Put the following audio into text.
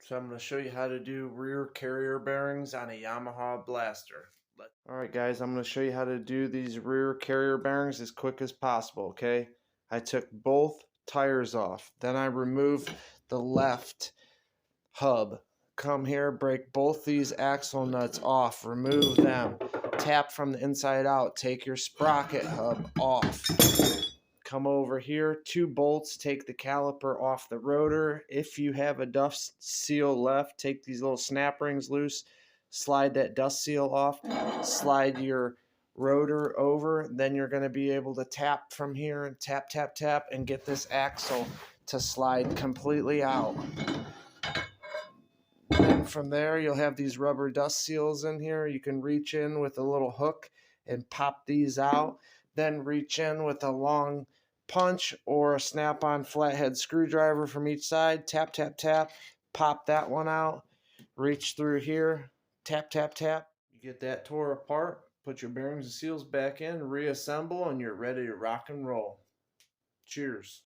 So I'm going to show you how to do rear carrier bearings on a Yamaha blaster. Alright guys, I'm going to show you how to do these rear carrier bearings as quick as possible, okay? I took both tires off. Then I removed the left hub. Come here, break both these axle nuts off. Remove them. Tap from the inside out. Take your sprocket hub off. Come over here, 2 bolts, take the caliper off the rotor. If you have a dust seal left, take these little snap rings loose, slide that dust seal off, slide your rotor over, then you're going to be able to tap from here and tap, tap, tap, and get this axle to slide completely out. Then from there, you'll have these rubber dust seals in here. You can reach in with a little hook and pop these out. Then reach in with a long punch or a snap-on flathead screwdriver from each side. Tap, tap, tap. Pop that one out. Reach through here. Tap, tap, tap. You get that tore apart. Put your bearings and seals back in. Reassemble, and you're ready to rock and roll. Cheers.